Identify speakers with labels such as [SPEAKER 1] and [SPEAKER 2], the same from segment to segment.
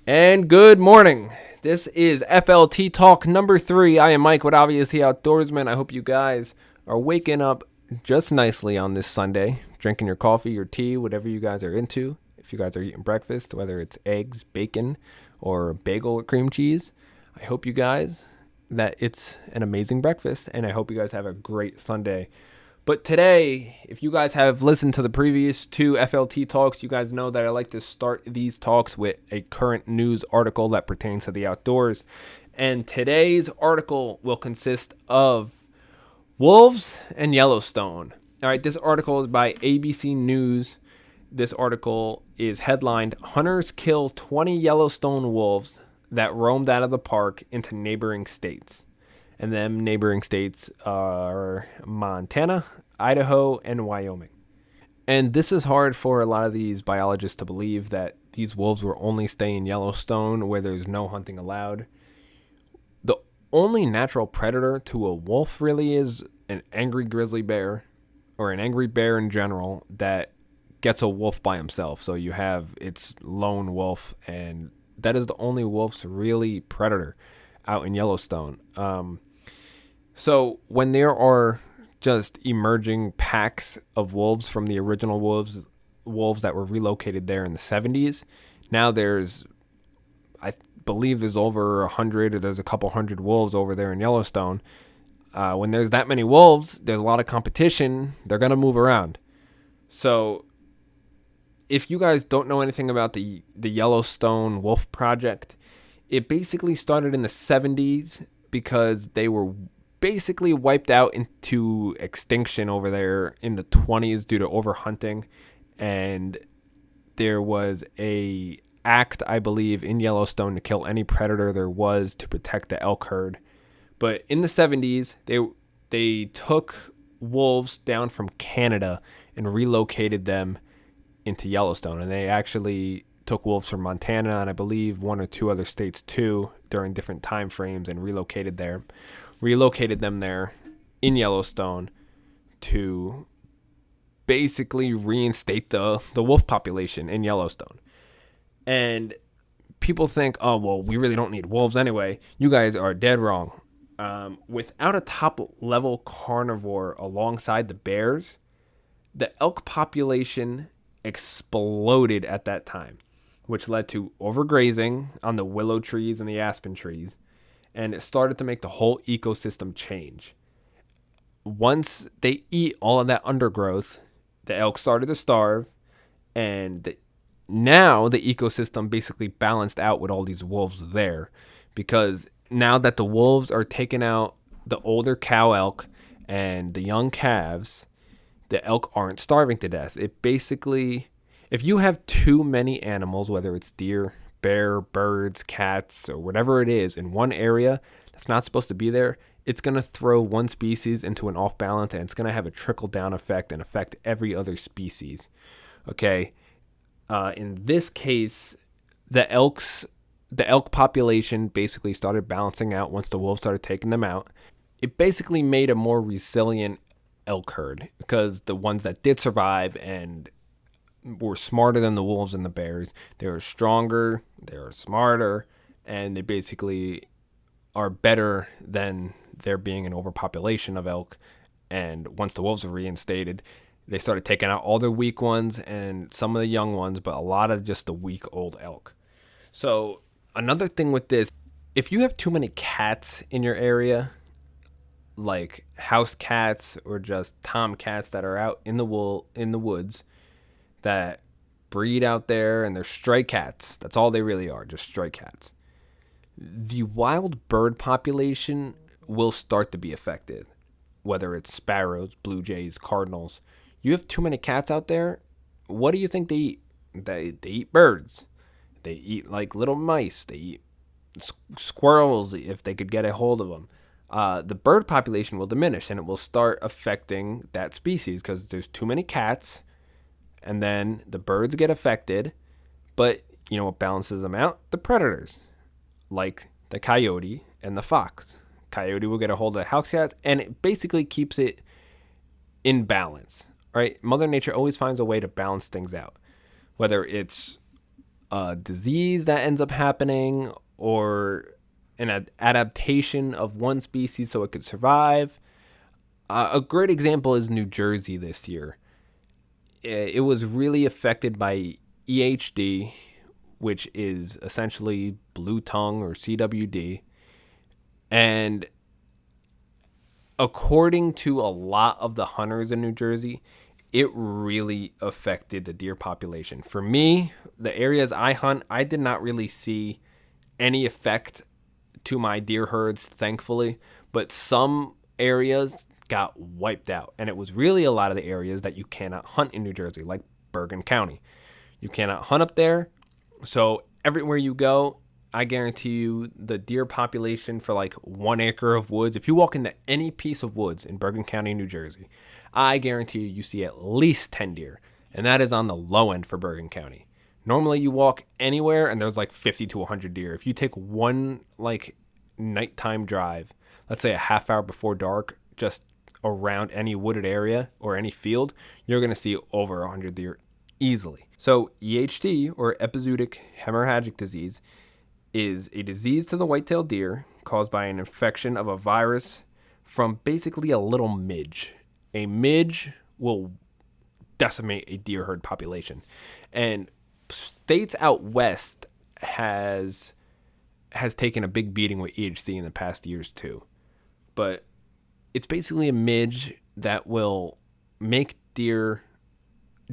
[SPEAKER 1] And good morning. This is FLT Talk number 3. I am Mike with Obviously Outdoorsman. I hope you guys are waking up just nicely on this Sunday, drinking your coffee, your tea, whatever you guys are into. If you guys are eating breakfast, whether it's eggs, bacon, or a bagel with cream cheese, I hope you guys that it's an amazing breakfast, and I hope you guys have a great Sunday. But today, if you guys have listened to the previous 2 FLT talks, you guys know that I like to start these talks with a current news article that pertains to the outdoors. And today's article will consist of wolves and Yellowstone. All right, this article is by ABC News. This article is headlined, "Hunters Kill 20 Yellowstone Wolves That Roamed Out of the Park into Neighboring States." And them neighboring states are Montana, Idaho, and Wyoming. And this is hard for a lot of these biologists to believe that these wolves will only stay in Yellowstone where there's no hunting allowed. The only natural predator to a wolf really is an angry grizzly bear, or an angry bear in general, that gets a wolf by himself. So you have its lone wolf, and that is the only wolf's really predator out in Yellowstone. So when there are just emerging packs of wolves from the original wolves that were relocated there in the 70s, now I believe there's over 100, or there's a couple hundred wolves over there in Yellowstone. When there's that many wolves, there's a lot of competition. They're going to move around. So if you guys don't know anything about the Yellowstone Wolf Project, it basically started in the 70s because they were basically wiped out into extinction over there in the 20s due to overhunting. And there was a act, I believe, in Yellowstone to kill any predator there was to protect the elk herd. But in the 70s, they took wolves down from Canada and relocated them into Yellowstone. And they actually took wolves from Montana and I believe 1 or 2 other states too during different time frames and relocated them there in Yellowstone to basically reinstate the wolf population in Yellowstone. And people think, oh, well, we really don't need wolves anyway. You guys are dead wrong. Without a top-level carnivore alongside the bears, the elk population exploded at that time, which led to overgrazing on the willow trees and the aspen trees. And it started to make the whole ecosystem change. Once they eat all of that undergrowth, the elk started to starve. And now the ecosystem basically balanced out with all these wolves there. Because now that the wolves are taking out the older cow elk and the young calves, the elk aren't starving to death. It basically, if you have too many animals, whether it's deer, bear, birds, cats, or whatever it is in one area that's not supposed to be there, it's going to throw one species into an off balance, and it's going to have a trickle down effect and affect every other species. Okay. In this case, the elk population basically started balancing out once the wolves started taking them out. It basically made a more resilient elk herd because the ones that did survive and were smarter than the wolves and the bears, they were stronger, they were smarter, and they basically are better than there being an overpopulation of elk. And once the wolves were reinstated, they started taking out all the weak ones and some of the young ones, but a lot of just the weak old elk. So another thing with this, if you have too many cats in your area, like house cats or just tomcats that are out in the woods, that breed out there, and they're stray cats. That's all they really are, just stray cats. The wild bird population will start to be affected, whether it's sparrows, blue jays, cardinals. You have too many cats out there, what do you think they eat? They eat birds. They eat like little mice. They eat squirrels if they could get a hold of them. The bird population will diminish, and it will start affecting that species because there's too many cats. And then the birds get affected, but you know what balances them out? The predators, like the coyote and the fox. Coyote will get a hold of the house cats, and it basically keeps it in balance, right? Mother Nature always finds a way to balance things out, whether it's a disease that ends up happening or an adaptation of one species so it could survive. A great example is New Jersey this year. It was really affected by EHD, which is essentially blue tongue or CWD. And according to a lot of the hunters in New Jersey, it really affected the deer population. For me, the areas I hunt, I did not really see any effect to my deer herds, thankfully, but some areas got wiped out. And it was really a lot of the areas that you cannot hunt in New Jersey, like Bergen County. You cannot hunt up there. So everywhere you go, I guarantee you the deer population for like 1 acre of woods, if you walk into any piece of woods in Bergen County, New Jersey, I guarantee you see at least 10 deer. And that is on the low end for Bergen County. Normally you walk anywhere and there's like 50 to 100 deer. If you take one like nighttime drive, let's say a half hour before dark, just around any wooded area or any field, you're going to see over 100 deer easily. So EHD, or epizootic hemorrhagic disease, is a disease to the white-tailed deer caused by an infection of a virus from basically a little midge. A midge will decimate a deer herd population. And states out west has taken a big beating with EHD in the past years too. But it's basically a midge that will make deer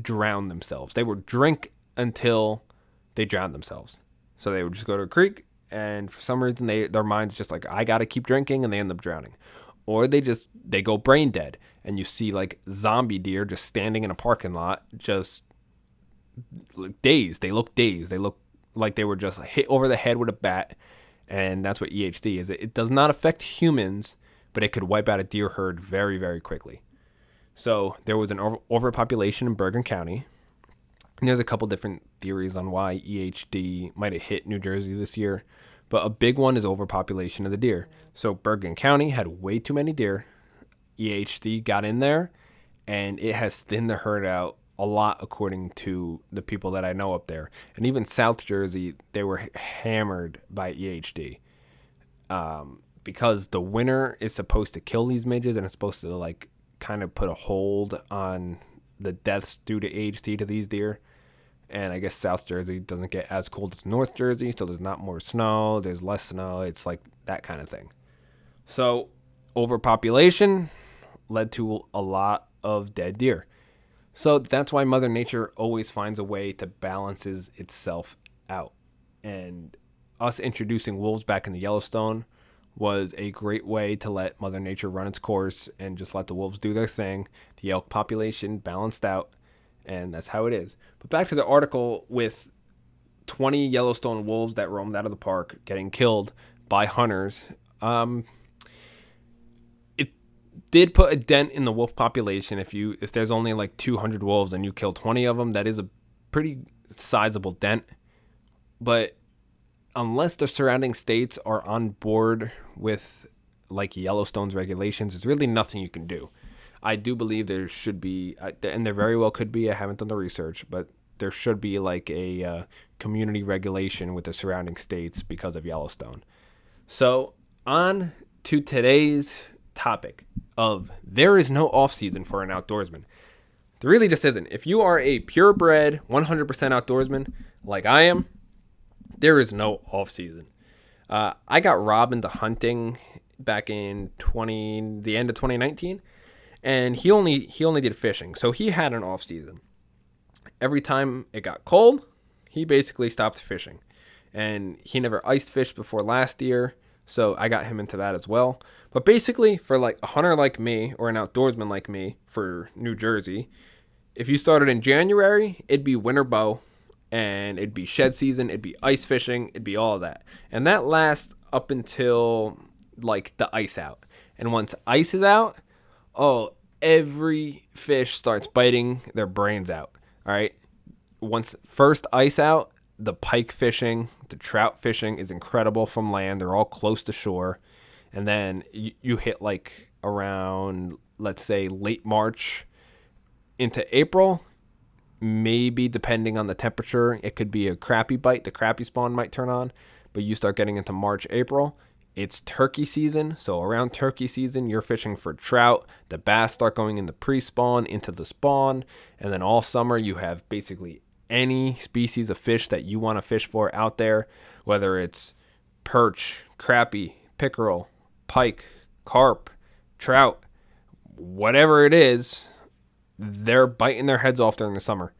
[SPEAKER 1] drown themselves. They would drink until they drown themselves. So they would just go to a creek, and for some reason their mind's just like, I gotta keep drinking, and they end up drowning. Or they go brain dead, and you see like zombie deer just standing in a parking lot, just dazed. They look dazed. They look like they were just hit over the head with a bat, and that's what EHD is. It does not affect humans, but it could wipe out a deer herd very, very quickly. So there was an overpopulation in Bergen County. And there's a couple different theories on why EHD might have hit New Jersey this year, but a big one is overpopulation of the deer. So Bergen County had way too many deer. EHD got in there, and it has thinned the herd out a lot, according to the people that I know up there. And even South Jersey, they were hammered by EHD. Because the winter is supposed to kill these midges, and it's supposed to like kind of put a hold on the deaths due to EHD to these deer. And I guess South Jersey doesn't get as cold as North Jersey, so there's not more snow, there's less snow. It's like that kind of thing. So overpopulation led to a lot of dead deer. So that's why Mother Nature always finds a way to balances itself out. And us introducing wolves back in the Yellowstone was a great way to let Mother Nature run its course and just let the wolves do their thing. The elk population balanced out, and that's how it is. But back to the article with 20 Yellowstone wolves that roamed out of the park getting killed by hunters. It did put a dent in the wolf population. If there's only like 200 wolves and you kill 20 of them, that is a pretty sizable dent. But unless the surrounding states are on board with like Yellowstone's regulations, there's really nothing you can do. I do believe there should be, and there very well could be, I haven't done the research, but there should be like a community regulation with the surrounding states because of Yellowstone. So on to today's topic of there is no off-season for an outdoorsman. There really just isn't. If you are a purebred 100% outdoorsman like I am, there is no off-season. I got robbed into hunting back in the end of 2019. And he only did fishing, so he had an off season. Every time it got cold, he basically stopped fishing, and he never ice fished before last year, so I got him into that as well. But basically, for like a hunter like me or an outdoorsman like me for New Jersey, if you started in January, it'd be winter bow, and it'd be shed season, it'd be ice fishing, it'd be all of that, and that lasts up until like the ice out. And once ice is out, every fish starts biting their brains out. All right. Once first ice out, the pike fishing, the trout fishing is incredible from land. They're all close to shore. And then you hit like around, let's say, late March into April, maybe depending on the temperature, it could be a crappie bite. The crappie spawn might turn on, but you start getting into March, April. It's turkey season. So around turkey season, you're fishing for trout. The bass start going into pre-spawn, into the spawn. And then all summer, you have basically any species of fish that you want to fish for out there, whether it's perch, crappie, pickerel, pike, carp, trout, whatever it is, they're biting their heads off during the summer.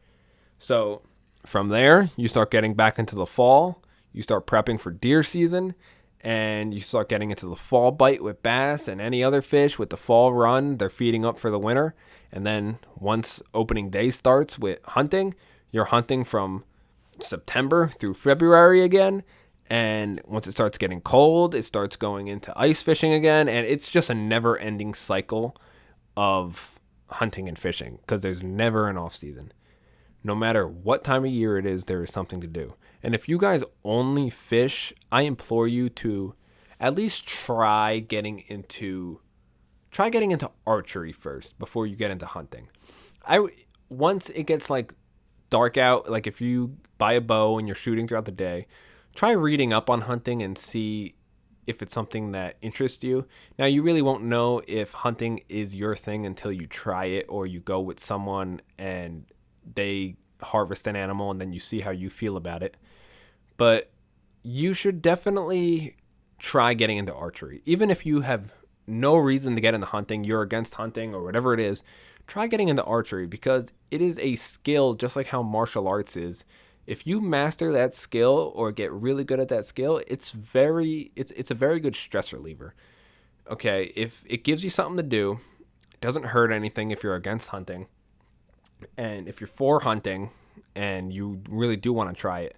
[SPEAKER 1] So from there, you start getting back into the fall. You start prepping for deer season, and you start getting into the fall bite with bass and any other fish with the fall run. They're feeding up for the winter. And then once opening day starts with hunting, you're hunting from September through February again. And once it starts getting cold, it starts going into ice fishing again. And it's just a never-ending cycle of hunting and fishing because there's never an off season. No matter what time of year it is, there is something to do. And if you guys only fish, I implore you to at least try getting into archery first before you get into hunting. Once it gets like dark out, like if you buy a bow and you're shooting throughout the day, try reading up on hunting and see if it's something that interests you. Now, you really won't know if hunting is your thing until you try it, or you go with someone and they harvest an animal and then you see how you feel about it. But you should definitely try getting into archery. Even if you have no reason to get into hunting, you're against hunting or whatever it is, try getting into archery because it is a skill just like how martial arts is. If you master that skill or get really good at that skill, it's a very good stress reliever. Okay, if it gives you something to do, it doesn't hurt anything if you're against hunting. And if you're for hunting and you really do want to try it,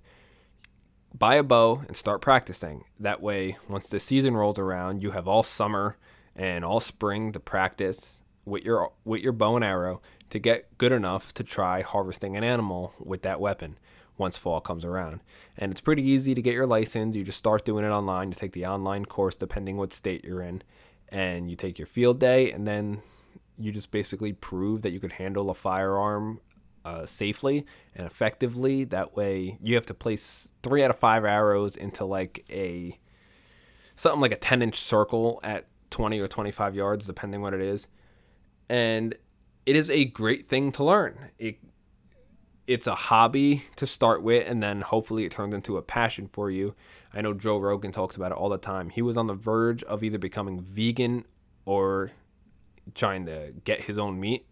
[SPEAKER 1] buy a bow and start practicing. That way, once the season rolls around, you have all summer and all spring to practice with your bow and arrow to get good enough to try harvesting an animal with that weapon once fall comes around. And it's pretty easy to get your license. You just start doing it online. You take the online course depending what state you're in, and you take your field day, and then you just basically prove that you could handle a firearm safely and effectively. That way you have to place 3 out of 5 arrows into something like a 10-inch circle at 20 or 25 yards, depending what it is. And it is a great thing to learn. It's a hobby to start with, and then hopefully it turns into a passion for you. I know Joe Rogan talks about it all the time. He was on the verge of either becoming vegan or trying to get his own meat.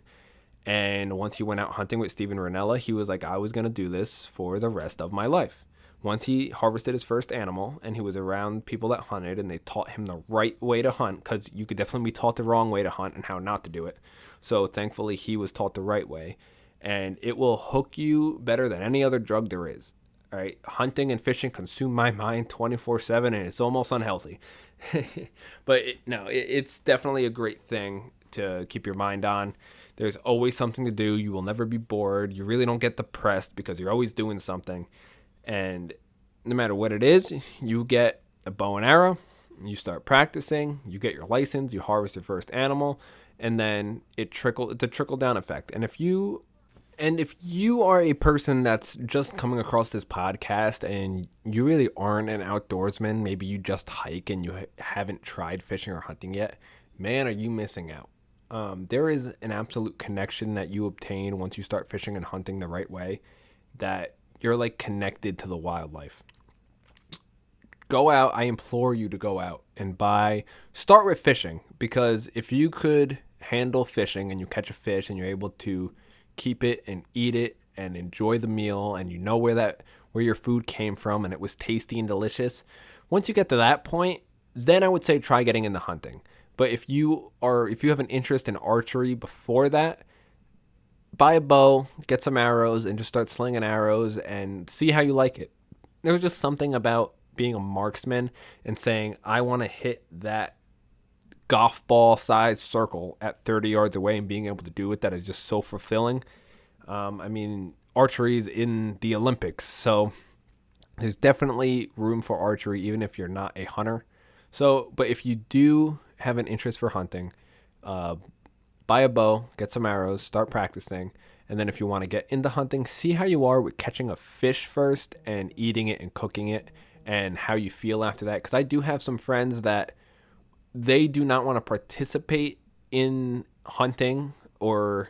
[SPEAKER 1] And once he went out hunting with Steven Rinella, he was like, I was going to do this for the rest of my life. Once he harvested his first animal and he was around people that hunted and they taught him the right way to hunt, because you could definitely be taught the wrong way to hunt and how not to do it. So thankfully he was taught the right way. And it will hook you better than any other drug there is. All right, hunting and fishing consume my mind 24/7, and it's almost unhealthy. But it's definitely a great thing to keep your mind on. There's always something to do. You will never be bored. You really don't get depressed because you're always doing something. And no matter what it is, you get a bow and arrow, you start practicing, you get your license, you harvest your first animal, and then it's a trickle down effect. And if you are a person that's just coming across this podcast and you really aren't an outdoorsman, maybe you just hike and you haven't tried fishing or hunting yet, man, are you missing out. There is an absolute connection that you obtain once you start fishing and hunting the right way, that you're like connected to the wildlife. Go out. I implore you to go out and start with fishing, because if you could handle fishing and you catch a fish and you're able to keep it and eat it and enjoy the meal, and you know where your food came from and it was tasty and delicious, once you get to that point, then I would say try getting into hunting. But if you have an interest in archery before that, buy a bow, get some arrows, and just start slinging arrows and see how you like it. There's just something about being a marksman and saying, I want to hit that golf ball sized circle at 30 yards away, and being able to do it, that is just so fulfilling. Archery is in the Olympics, so there's definitely room for archery even if you're not a hunter. But if you do have an interest for hunting, buy a bow, get some arrows, start practicing, And then if you want to get into hunting, see how you are with catching a fish first and eating it and cooking it and how you feel after that. Because I do have some friends that they do not want to participate in hunting or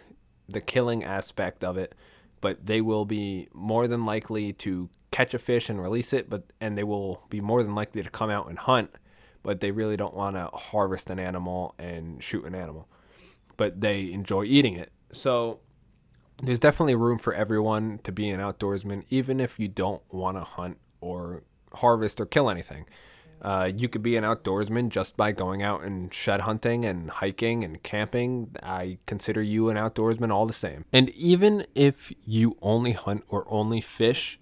[SPEAKER 1] the killing aspect of it, but they will be more than likely to catch a fish and release it, and they will be more than likely to come out and hunt, but they really don't want to harvest an animal and shoot an animal, but they enjoy eating it. So there's definitely room for everyone to be an outdoorsman, even if you don't want to hunt or harvest or kill anything. You could be an outdoorsman just by going out and shed hunting and hiking and camping. I consider you an outdoorsman all the same. And even if you only hunt or only fish,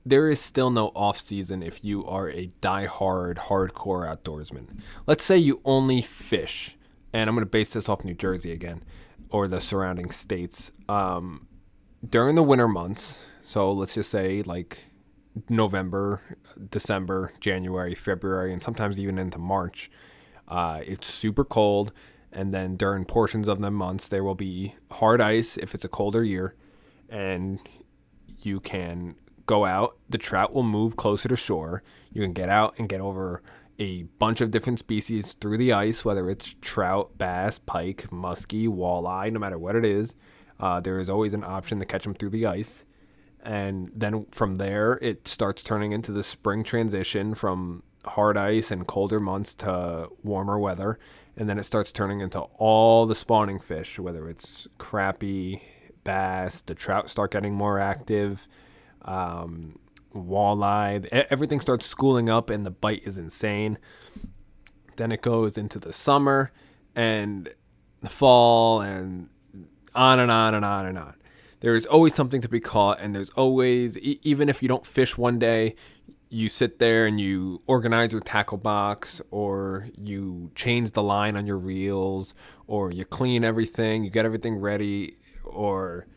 [SPEAKER 1] there is still no off season if you are a die-hard, hardcore outdoorsman. Let's say you only fish, and I'm going to base this off New Jersey again, or the surrounding states. During the winter months, so let's just say like November, December, January, February, and sometimes even into March, it's super cold. And then during portions of the months, there will be hard ice if it's a colder year, and you can go out. The trout will move closer to shore. You can get out and get over a bunch of different species through the ice, whether it's trout, bass, pike, muskie, walleye, no matter what it is. There is always an option to catch them through the ice. And then from there, it starts turning into the spring transition from hard ice and colder months to warmer weather. And then it starts turning into all the spawning fish, whether it's crappie, bass, the trout start getting more active, walleye. Everything starts schooling up and the bite is insane. Then it goes into the summer and the fall and on and on and on and on. There's always something to be caught, and there's always, even if you don't fish one day, you sit there and you organize your tackle box, or you change the line on your reels, or you clean everything, you get everything ready, or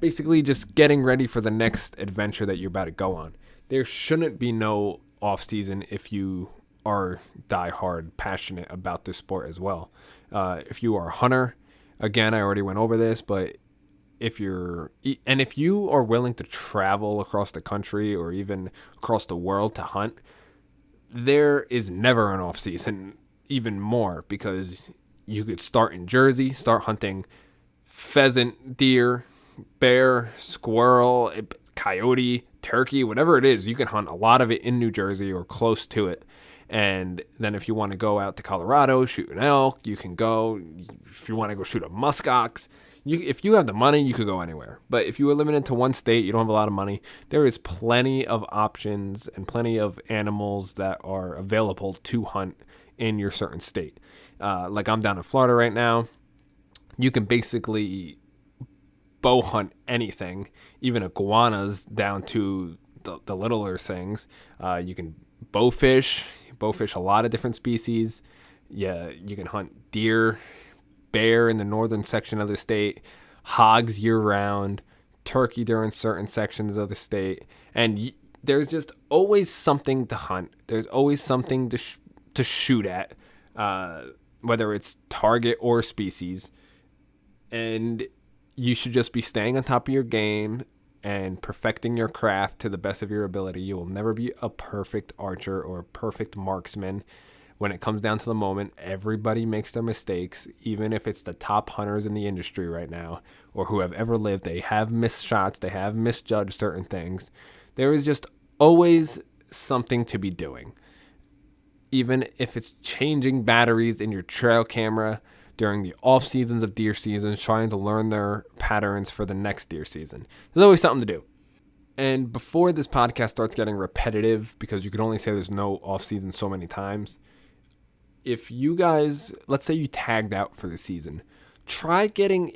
[SPEAKER 1] basically just getting ready for the next adventure that you're about to go on. There shouldn't be no off season if you are diehard passionate about this sport as well. If you are a hunter, again, I already went over this, but if you are willing to travel across the country or even across the world to hunt, there is never an off season, even more, because you could start in Jersey, start hunting pheasant, deer, bear, squirrel, coyote, turkey, whatever it is. You can hunt a lot of it in New Jersey or close to it. And then if you want to go out to Colorado, shoot an elk, you can go. If you want to go shoot a muskox, if you have the money, you could go anywhere. But if you are limited to one state, you don't have a lot of money, there is plenty of options and plenty of animals that are available to hunt in your certain state. Like I'm down in Florida right now. You can basically bow hunt anything, even iguanas down to the littler things. You can bowfish a lot of different species. Yeah, you can hunt deer, bear in the northern section of the state, hogs year-round, turkey during certain sections of the state, and there's just always something to hunt. There's always something to shoot at, whether it's target or species, and you should just be staying on top of your game and perfecting your craft to the best of your ability. You will never be a perfect archer or a perfect marksman. When it comes down to the moment, everybody makes their mistakes, even if it's the top hunters in the industry right now or who have ever lived. They have missed shots. They have misjudged certain things. There is just always something to be doing. Even if it's changing batteries in your trail camera during the off seasons of deer seasons, trying to learn their patterns for the next deer season. There's always something to do. And before this podcast starts getting repetitive, because you can only say there's no off season so many times, if you guys, let's say you tagged out for the season, try getting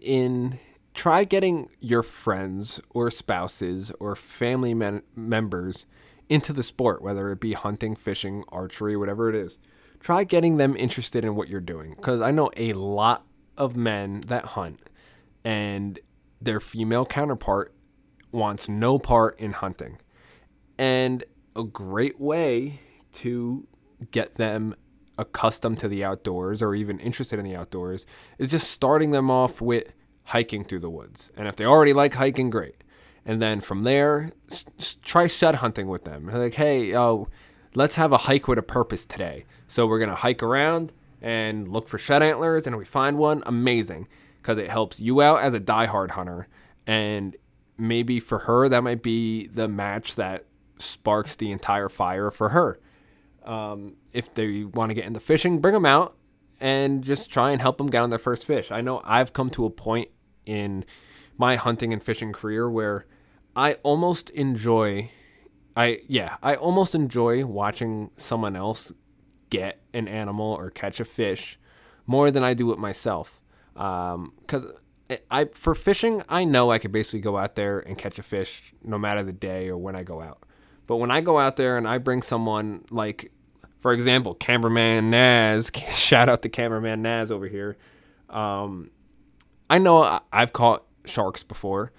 [SPEAKER 1] your friends or spouses or family members into the sport, whether it be hunting, fishing, archery, whatever it is. Try getting them interested in what you're doing, because I know a lot of men that hunt and their female counterpart wants no part in hunting. And a great way to get them accustomed to the outdoors or even interested in the outdoors is just starting them off with hiking through the woods. And if they already like hiking, great. And then from there, try shed hunting with them. Like, hey, let's have a hike with a purpose today. So we're going to hike around and look for shed antlers. And if we find one, amazing. Because it helps you out as a diehard hunter. And maybe for her, that might be the match that sparks the entire fire for her. If they want to get into fishing, bring them out and just try and help them get on their first fish. I know I've come to a point in my hunting and fishing career where I almost enjoy watching someone else get an animal or catch a fish more than I do it myself. Because for fishing, I know I could basically go out there and catch a fish no matter the day or when I go out. But when I go out there and I bring someone like, for example, cameraman Naz, shout out to cameraman Naz over here. I know I've caught sharks before,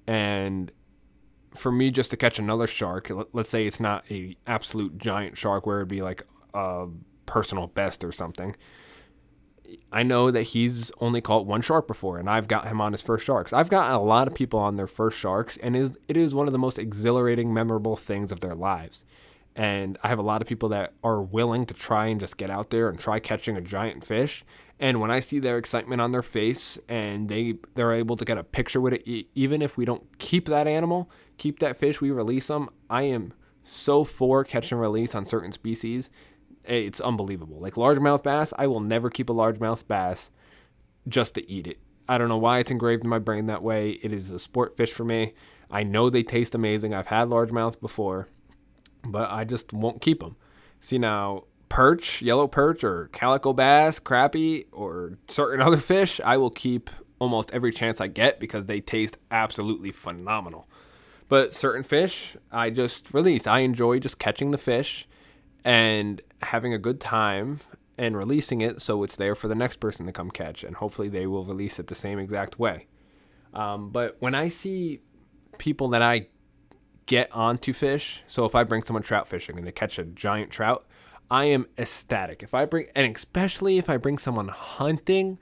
[SPEAKER 1] and for me just to catch another shark, let's say it's not a absolute giant shark where it'd be like a personal best or something. I know that he's only caught one shark before, and I've got him on his first sharks. I've got a lot of people on their first sharks, and it is one of the most exhilarating, memorable things of their lives. And I have a lot of people that are willing to try and just get out there and try catching a giant fish. And when I see their excitement on their face and they're able to get a picture with it, even if we don't keep that animal, keep that fish, we release them, I am so for catch and release on certain species. It's unbelievable. Like largemouth bass, I will never keep a largemouth bass just to eat it. I don't know why it's engraved in my brain that way. It is a sport fish for me. I know they taste amazing. I've had largemouth before, but I just won't keep them. See now, perch, yellow perch, or calico bass, crappie, or certain other fish, I will keep almost every chance I get because they taste absolutely phenomenal. But certain fish, I just release. I enjoy just catching the fish and having a good time and releasing it so it's there for the next person to come catch, and hopefully they will release it the same exact way. But when I see people that I get onto fish, so if I bring someone trout fishing and they catch a giant trout, I am ecstatic. Especially if I bring someone hunting,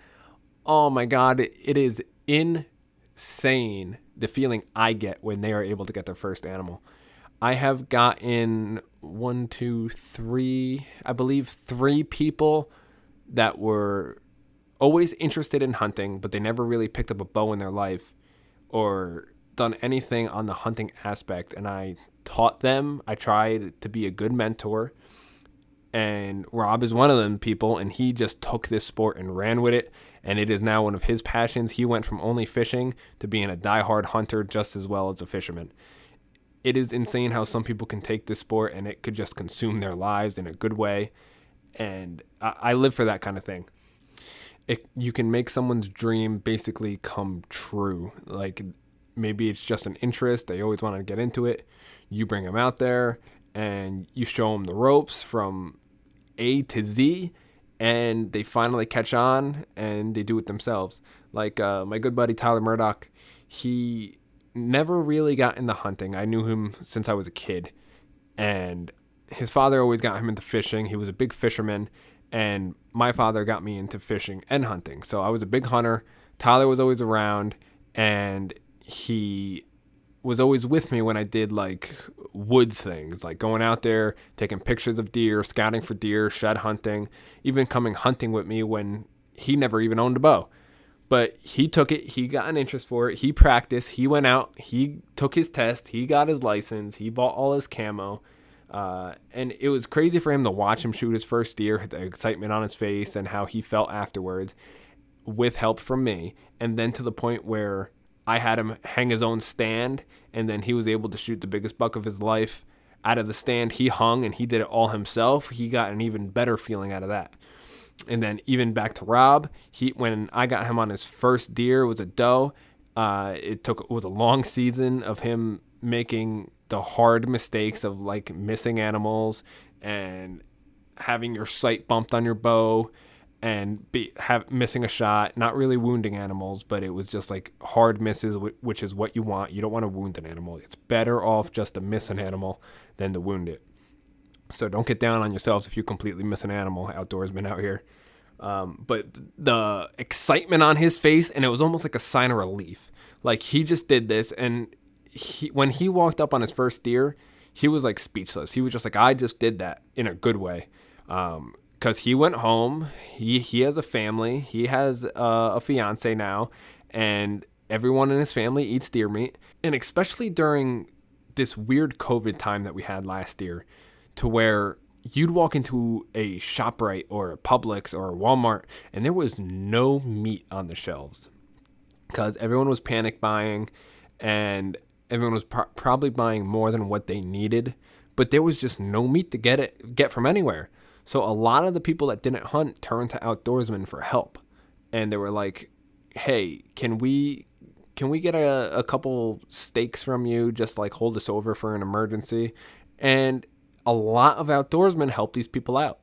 [SPEAKER 1] oh my God, it is insane the feeling I get when they are able to get their first animal. I have gotten 3 people that were always interested in hunting, but they never really picked up a bow in their life or done anything on the hunting aspect. And I taught them. I tried to be a good mentor. And Rob is one of them people, and he just took this sport and ran with it. And it is now one of his passions. He went from only fishing to being a diehard hunter just as well as a fisherman. It is insane how some people can take this sport and it could just consume their lives in a good way. And I live for that kind of thing. You can make someone's dream basically come true. Like maybe it's just an interest. They always want to get into it. You bring them out there and you show them the ropes from A to Z, and they finally catch on and they do it themselves. Like my good buddy Tyler Murdoch, he never really got into hunting. I knew him since I was a kid, and his father always got him into fishing. He was a big fisherman, and my father got me into fishing and hunting. So I was a big hunter. Tyler was always around, and he was always with me when I did like woods things, like going out there, taking pictures of deer, scouting for deer, shed hunting, even coming hunting with me when he never even owned a bow. But he took it. He got an interest for it. He practiced. He went out. He took his test. He got his license. He bought all his camo. And it was crazy for him to watch him shoot his first deer, the excitement on his face and how he felt afterwards with help from me. And then to the point where I had him hang his own stand, and then he was able to shoot the biggest buck of his life out of the stand. He hung and he did it all himself. He got an even better feeling out of that. And then even back to Rob, when I got him on his first deer, it was a doe. It was a long season of him making the hard mistakes of like missing animals and having your sight bumped on your bow and missing a shot, not really wounding animals, but it was just like hard misses, which is what you want. You don't want to wound an animal. It's better off just to miss an animal than to wound it. So don't get down on yourselves if you completely miss an animal, outdoorsmen out here. But the excitement on his face, and it was almost like a sign of relief. Like, he just did this, and when he walked up on his first deer, he was like speechless. He was just like, I just did that in a good way. Because he went home, he has a family, he has a fiance now, and everyone in his family eats deer meat. And especially during this weird COVID time that we had last year, to where you'd walk into a ShopRite or a Publix or a Walmart and there was no meat on the shelves because everyone was panic buying and everyone was probably buying more than what they needed, but there was just no meat to get from anywhere. So a lot of the people that didn't hunt turned to Outdoorsmen for help, and they were like, hey, can we get a couple steaks from you, just like hold us over for an emergency? And a lot of Outdoorsmen help these people out.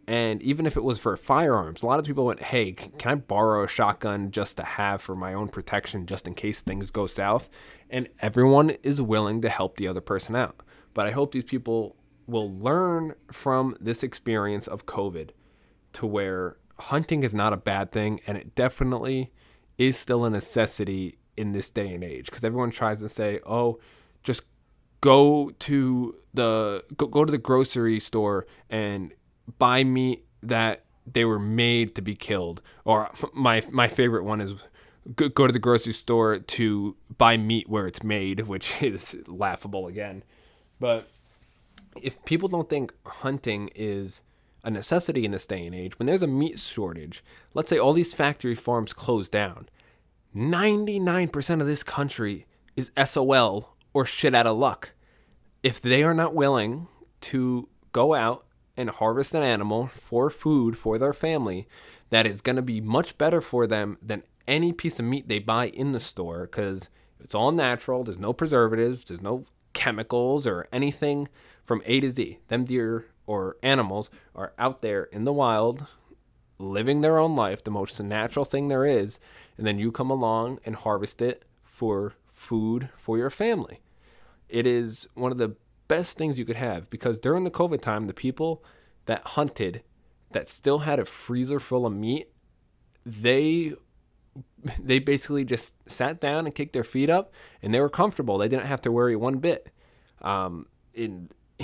[SPEAKER 1] And even if it was for firearms, a lot of people went, hey, can I borrow a shotgun just to have for my own protection, just in case things go south? And everyone is willing to help the other person out. But I hope these people will learn from this experience of COVID to where hunting is not a bad thing, and it definitely is still a necessity in this day and age. Because everyone tries to say, oh, just go to the grocery store and buy meat that they were made to be killed. Or my favorite one is go to the grocery store to buy meat where it's made, which is laughable again. But if people don't think hunting is a necessity in this day and age, when there's a meat shortage, let's say all these factory farms close down, 99% of this country is SOL or shit out of luck. If they are not willing to go out and harvest an animal for food for their family, that is going to be much better for them than any piece of meat they buy in the store, because it's all natural. There's no preservatives. There's no chemicals or anything from A to Z. Them deer or animals are out there in the wild, living their own life, the most natural thing there is, and then you come along and harvest it for food for your family. It is one of the best things you could have, because during the COVID time, the people that hunted that still had a freezer full of meat, they basically just sat down and kicked their feet up, and they were comfortable. They didn't have to worry one bit.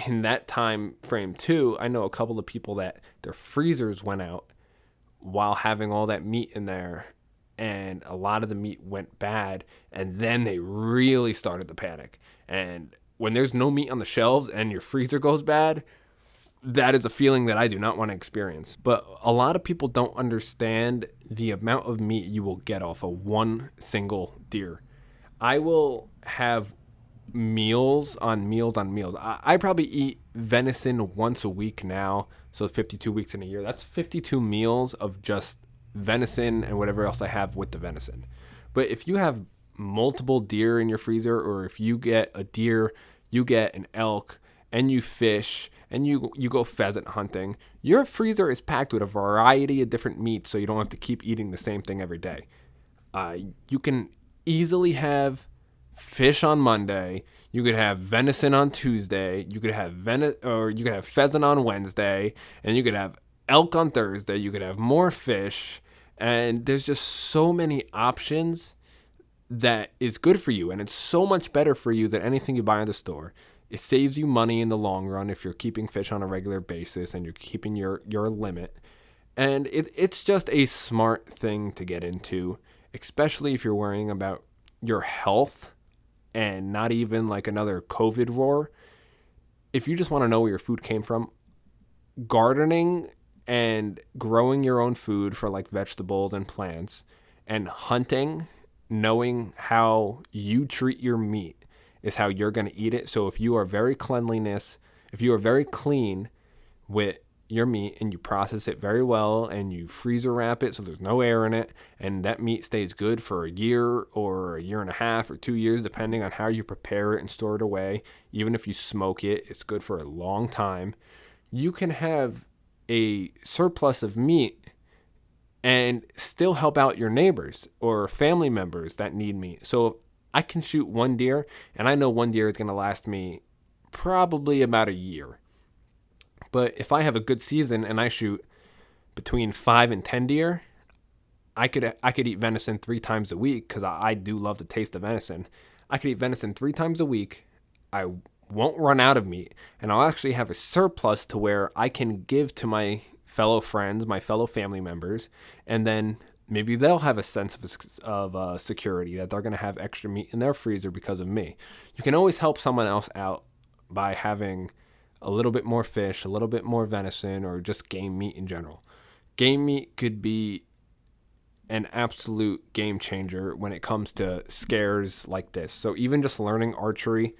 [SPEAKER 1] In that time frame too, I know a couple of people that their freezers went out while having all that meat in there, and a lot of the meat went bad, and then they really started to panic. And when there's no meat on the shelves and your freezer goes bad, that is a feeling that I do not want to experience. But a lot of people don't understand the amount of meat you will get off of one single deer. I will have meals on meals on meals. I probably eat venison once a week now, so 52 weeks in a year. That's 52 meals of just venison and whatever else I have with the venison. But if you have multiple deer in your freezer, or if you get a deer, you get an elk, and you fish, and you go pheasant hunting, your freezer is packed with a variety of different meats, so you don't have to keep eating the same thing every day. You can easily have fish on Monday, you could have venison on Tuesday, you could have pheasant on Wednesday, and you could have elk on Thursday, you could have more fish, and there's just so many options that is good for you, and it's so much better for you than anything you buy in the store. It saves you money in the long run if you're keeping fish on a regular basis and you're keeping your limit. And it's just a smart thing to get into, especially if you're worrying about your health and not even like another COVID roar. If you just want to know where your food came from, gardening and growing your own food for like vegetables and plants, and hunting, knowing how you treat your meat is how you're going to eat it. So if you are very clean with your meat and you process it very well and you freezer wrap it so there's no air in it, and that meat stays good for a year or a year and a half or 2 years, depending on how you prepare it and store it away. Even if you smoke it, it's good for a long time. You can have a surplus of meat and still help out your neighbors or family members that need meat. So I can shoot one deer, and I know one deer is going to last me probably about a year. But if I have a good season and I shoot between 5 and 10 deer, I could eat venison 3 times a week because I do love the taste of venison. I could eat venison 3 times a week. I won't run out of meat, and I'll actually have a surplus to where I can give to my fellow friends, my fellow family members, and then maybe they'll have a sense of security that they're going to have extra meat in their freezer because of me. You can always help someone else out by having a little bit more fish, a little bit more venison, or just game meat in general. Game meat could be an absolute game changer when it comes to scares like this. So even just learning archery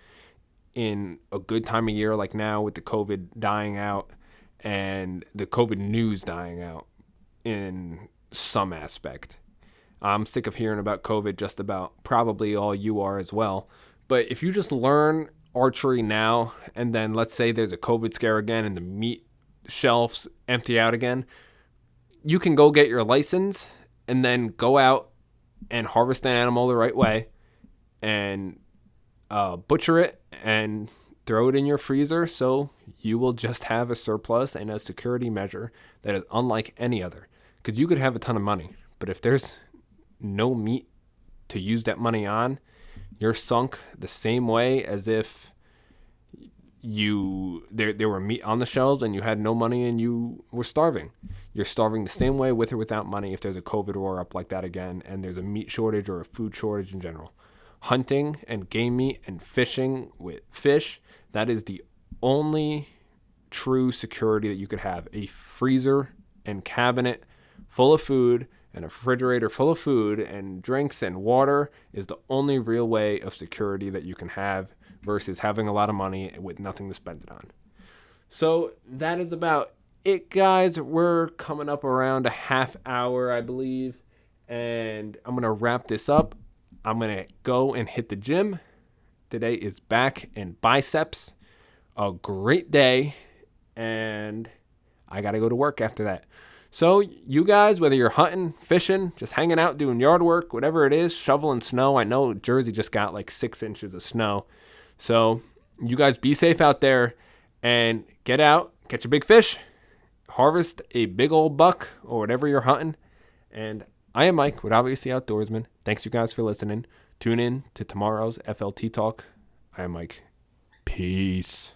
[SPEAKER 1] in a good time of year like now with the COVID dying out and the COVID news dying out in some aspect. I'm sick of hearing about COVID, just about probably all you are as well. But if you just learn archery now, and then let's say there's a COVID scare again and the meat shelves empty out again, you can go get your license and then go out and harvest an animal the right way and butcher it and throw it in your freezer, so you will just have a surplus and a security measure that is unlike any other. Because you could have a ton of money, but if there's no meat to use that money on, you're sunk the same way as if there were meat on the shelves and you had no money and you were starving. You're starving the same way with or without money if there's a COVID roar up like that again and there's a meat shortage or a food shortage in general. Hunting and game meat and fishing with fish, that is the only true security that you could have. A freezer and cabinet full of food and a refrigerator full of food and drinks and water is the only real way of security that you can have versus having a lot of money with nothing to spend it on. So that is about it, guys. We're coming up around a half hour, I believe, and I'm going to wrap this up. I'm going to go and hit the gym. Today is back and biceps. A great day, and I got to go to work after that. So you guys, whether you're hunting, fishing, just hanging out, doing yard work, whatever it is, shoveling snow. I know Jersey just got like 6 inches of snow. So you guys be safe out there and get out, catch a big fish, harvest a big old buck or whatever you're hunting. And I am Mike with Obviously Outdoorsman. Thanks you guys for listening. Tune in to tomorrow's FLT Talk. I am Mike. Peace.